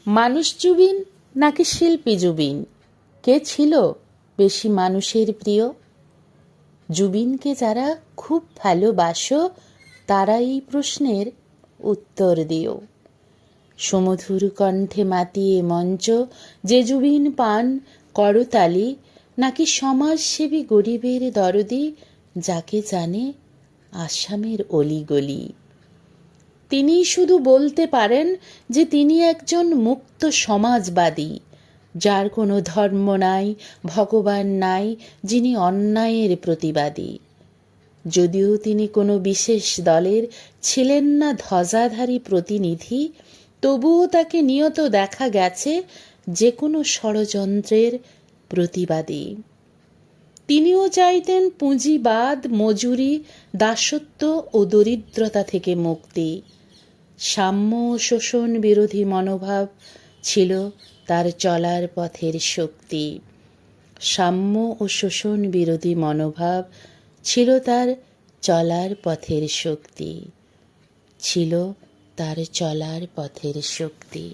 মানুষ জুবিন নাকি শিল্পী জুবিন, কে ছিল বেশি মানুষের প্রিয়? জুবিনকে যারা খুব ভালোবাসো তারা এই প্রশ্নের উত্তর দিও। সুমধুর কণ্ঠে মাতিয়ে মঞ্চ যে জুবিন পান করতালি, নাকি সমাজসেবী গরিবের দরদি যাকে জানে আসামের অলিগলি? তিনি শুধু বলতে পারেন যে তিনি একজন মুক্ত সমাজবাদী, যার কোনো ধর্ম নাই, ভগবান নাই, যিনি অন্যায়ের প্রতিবাদী। যদিও তিনি কোনো বিশেষ দলের ছিলেন না ধ্বজাধারী প্রতিনিধি, তবুও তাকে নিয়ত দেখা গেছে যে কোনো ষড়যন্ত্রের প্রতিবাদী। তিনিও চাইতেন পুঁজিবাদ, মজুরি, দাসত্ব ও দরিদ্রতা থেকে মুক্তি। সাম্য ও শোষণ বিরোধী মনোভাব ছিল তার চলার পথের শক্তি। সাম্য ও শোষণ বিরোধী মনোভাব ছিল তার চলার পথের শক্তি, ছিল তার চলার পথের শক্তি।